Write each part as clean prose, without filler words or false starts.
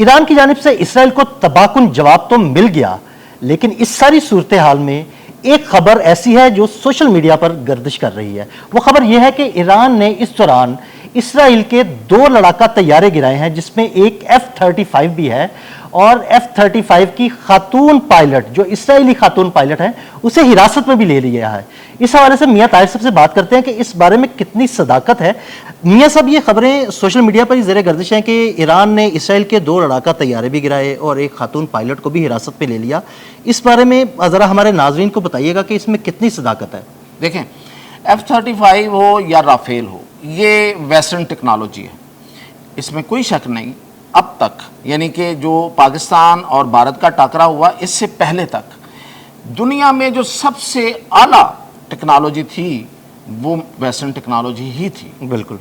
Iran की जानिब से इसराइल को तबाहकुन जवाब तो मिल गया, लेकिन इस सारी सूरत हाल में एक खबर ऐसी है जो सोशल मीडिया पर गर्दिश कर रही है। वो खबर यह है कि ईरान ने इस दौरान इसराइल के 2 लड़ाका तैयारे गिराए हैं, जिसमें एक F-35 भी है, और F-35 की खातून पायलट, जो इसराइली खातून पायलट है, उसे हिरासत में भी ले लिया है। इस हवाले से मियां ताहिर साहब से बात करते हैं कि इस बारे में कितनी सदाकत है। मियां साहब, ये खबरें सोशल मीडिया पर ही ज़ेरे गर्दिश हैं कि ईरान ने इसराइल के 2 लड़ाका तैयारे भी गिराए और एक खातून पायलट को भी हिरासत में ले लिया। इस बारे में ज़रा हमारे नाज़रीन को बताइएगा कि इसमें कितनी सदाकत है। देखें, F-35 हो या राफेल हो, ये वेस्टर्न टेक्नोलॉजी है, इसमें कोई शक नहीं। अब तक यानी कि जो पाकिस्तान और भारत का टाकरा हुआ, इससे पहले तक दुनिया में जो सबसे आला टेक्नोलॉजी थी वो वेस्टर्न टेक्नोलॉजी ही थी। बिल्कुल।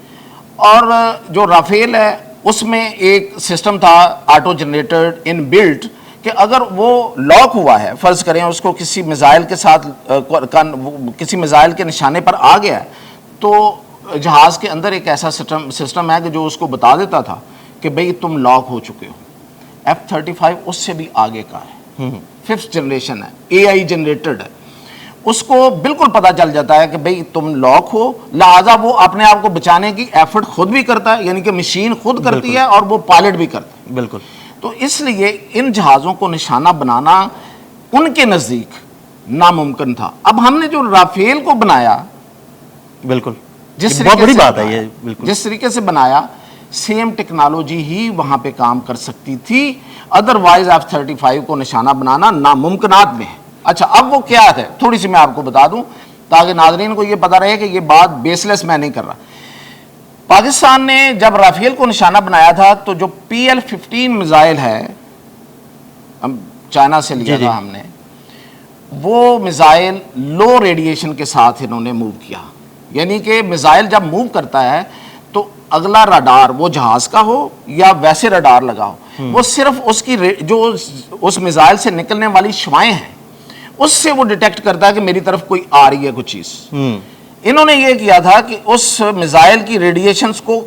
और जो राफेल है उसमें एक सिस्टम था ऑटो जनरेटेड इन बिल्ट, कि अगर वो लॉक हुआ है, फर्ज करें उसको किसी मिसाइल के साथ किसी मिसाइल के निशाने पर आ गया है, तो जहाज़ के अंदर एक ऐसा सिस्टम है कि जो उसको बता देता था कि भाई तुम लॉक हो चुके हो। F-35 उससे भी आगे का है, 5th जनरेशन है, AI जनरेटेड है। उसको बिल्कुल पता चल जाता है कि भाई तुम लॉक हो, लिहाजा वो अपने आप को बचाने की एफर्ट खुद भी करता है, यानी कि मशीन खुद करती है और वो पायलट भी करता है। बिल्कुल। तो इसलिए इन जहाज़ों को निशाना बनाना उनके नज़दीक नामुमकिन था। अब हमने जो राफेल को बनाया, बिल्कुल, जिस बहुत बड़ी बात है ये। बिल्कुल, जिस तरीके से बनाया, सेम टेक्नोलॉजी ही वहां पे काम कर सकती थी। अदरवाइज F-35 को निशाना बनाना नामुमकिनात में है। अच्छा, अब वो क्या है, थोड़ी सी मैं आपको बता दूं ताकि नाज़रीन को ये पता रहे कि ये बात बेसलेस मैं नहीं कर रहा। पाकिस्तान ने जब राफेल को निशाना बनाया था, तो जो PL-15 मिसाइल है, चाइना से लिया था हमने, वो मिसाइल लो रेडिएशन के साथ इन्होंने मूव किया। यानी कि मिसाइल जब मूव करता है तो अगला रडार, वो जहाज का हो या वैसे रडार लगा हो, वो सिर्फ उसकी जो उस मिसाइल से निकलने वाली शुआएं हैं उससे वो डिटेक्ट करता है कि मेरी तरफ कोई आ रही है कुछ चीज। इन्होंने ये किया था कि उस मिसाइल की रेडिएशंस को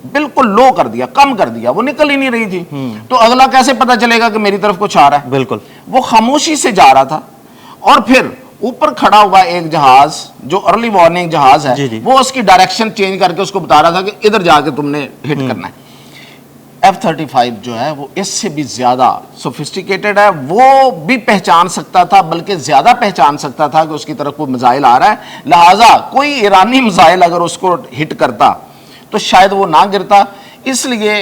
बिल्कुल लो कर दिया, कम कर दिया, वो निकल ही नहीं रही थी। तो अगला कैसे पता चलेगा कि मेरी तरफ कुछ आ रहा है? बिल्कुल, वो खामोशी से जा रहा था। और फिर ऊपर खड़ा हुआ एक जहाज, जो अर्ली वार्निंग जहाज है, वो उसकी डायरेक्शन चेंज करके उसको बता रहा था कि इधर जाके तुमने हिट करना है। F-35 जो है वो इससे भी ज्यादा सोफिस्टिकेटेड है। वो भी पहचान सकता था, बल्कि ज्यादा पहचान सकता था कि उसकी तरफ कोई मिसाइल आ रहा है। लिहाजा कोई ईरानी मिसाइल अगर उसको हिट करता तो शायद वो ना गिरता। इसलिए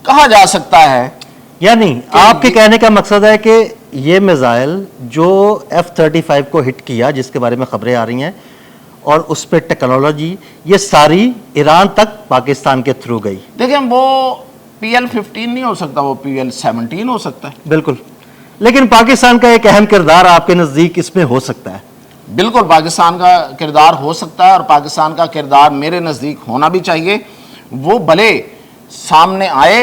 कहा जा सकता है, यानी आपके कहने का मकसद है कि ये मिसाइल जो F-35 को हिट किया, जिसके बारे में खबरें आ रही हैं, और उस पर टेक्नोलॉजी, ये सारी ईरान तक पाकिस्तान के थ्रू गई। देखिए, वो PL-15 नहीं हो सकता, वो PL-17 हो सकता है। बिल्कुल, लेकिन पाकिस्तान का एक अहम किरदार आपके नज़दीक इसमें हो सकता है। बिल्कुल, पाकिस्तान का किरदार हो सकता है, और पाकिस्तान का किरदार मेरे नज़दीक होना भी चाहिए। वो भले सामने आए,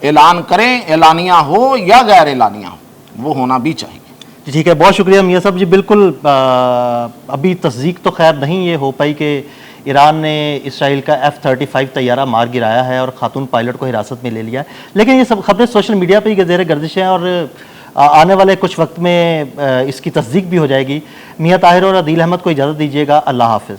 ऐलान करें, ऐलानिया हो या गैर ऐलानिया हो, वो होना भी चाहिए। ठीक है, बहुत शुक्रिया मियां साहब जी। बिल्कुल, अभी तस्दीक तो खैर नहीं ये हो पाई कि ईरान ने इसराइल का F-35 तैयारा मार गिराया है और खातून पायलट को हिरासत में ले लिया है, लेकिन ये सब खबरें सोशल मीडिया पर ही ज़ेरे गर्दिश हैं और आने वाले कुछ वक्त में इसकी तस्दीक भी हो जाएगी। मियां ताहिर और अदील अहमद को इजाज़त दीजिएगा। अल्लाह हाफ़िज़।